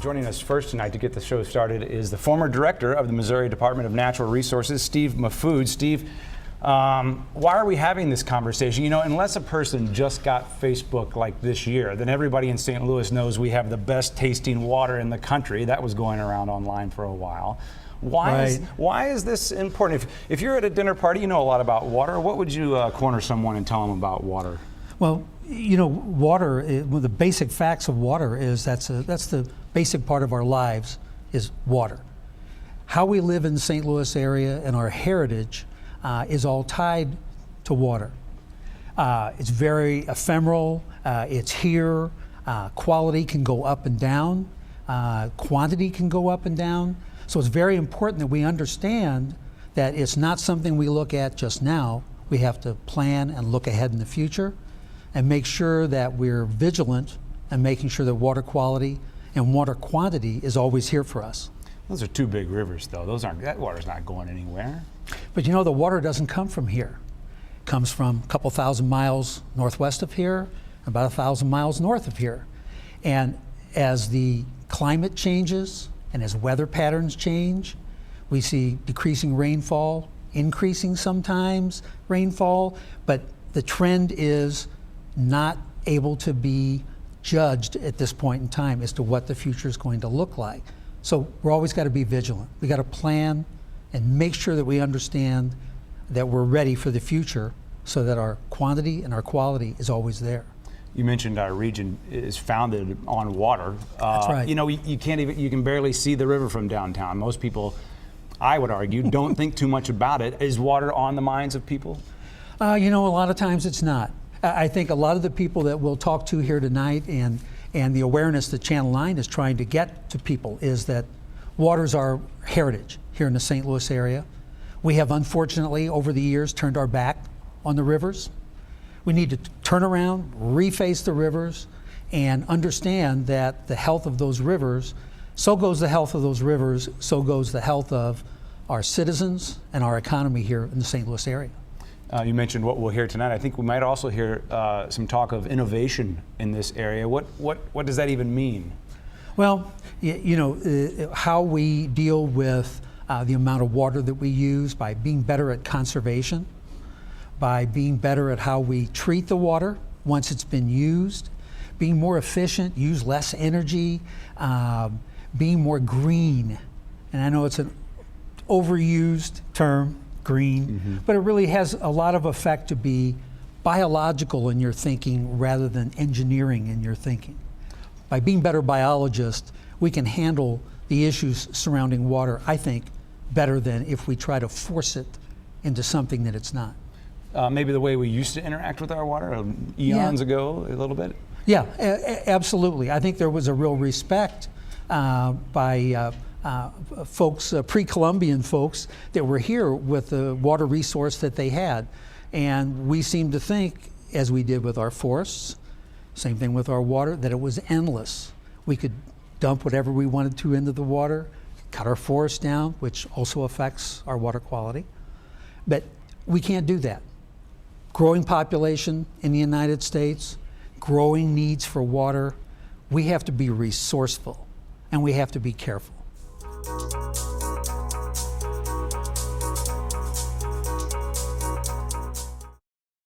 Joining us first tonight to get the show started is the former director of the Missouri Department of Natural Resources, Steve Maffood. Steve, why are we having this conversation? You know, unless a person just got Facebook like this year, then everybody in St. Louis knows we have the best tasting water in the country. That was going around online for a while. Why is this important? If you're at a dinner party, you know a lot about water. What would you corner someone and tell them about water? Well, you know, water, one of the basic facts of water is that's the basic part of our lives is water. How we live in the St. Louis area and our heritage is all tied to water. It's very ephemeral, it's here, quality can go up and down, quantity can go up and down. So it's very important that we understand that it's not something we look at just now. We have to plan and look ahead in the future and make sure that we're vigilant and making sure that water quality and water quantity is always here for us. Those are two big rivers, though. That water's not going anywhere. But you know, the water doesn't come from here. It comes from a couple thousand miles northwest of here, about 1,000 miles north of here. And as the climate changes and as weather patterns change, we see decreasing rainfall, increasing sometimes rainfall, but the trend is not able to be judged at this point in time as to what the future is going to look like. So we're always got to be vigilant. We got to plan and make sure that we understand that we're ready for the future so that our quantity and our quality is always there. You mentioned our region is founded on water. That's right. You know, you can barely see the river from downtown. Most people, I would argue, don't think too much about it. Is water on the minds of people? You know, a lot of times it's not. I think a lot of the people that we'll talk to here tonight and the awareness that Channel 9 is trying to get to people is that water's our heritage here in the St. Louis area. We have unfortunately over the years turned our back on the rivers. We need to turn around, reface the rivers, and understand that the health of those rivers, so goes the health of those rivers, so goes the health of our citizens and our economy here in the St. Louis area. You mentioned what we'll hear tonight. I think we might also hear some talk of innovation in this area. What does that even mean? Well, you know, how we deal with the amount of water that we use by being better at conservation, by being better at how we treat the water once it's been used, being more efficient, use less energy, being more green. And I know it's an overused term, green, but it really has a lot of effect to be biological in your thinking rather than engineering in your thinking. By being better biologists, we can handle the issues surrounding water, I think, better than if we try to force it into something that it's not. Maybe the way we used to interact with our water eons ago, a little bit? Yeah, absolutely. I think there was a real respect by folks, pre-Columbian folks that were here with the water resource that they had. And we seem to think, as we did with our forests, same thing with our water, that it was endless. We could dump whatever we wanted to into the water, cut our forests down, which also affects our water quality. But we can't do that. Growing population in the United States, growing needs for water, we have to be resourceful and we have to be careful.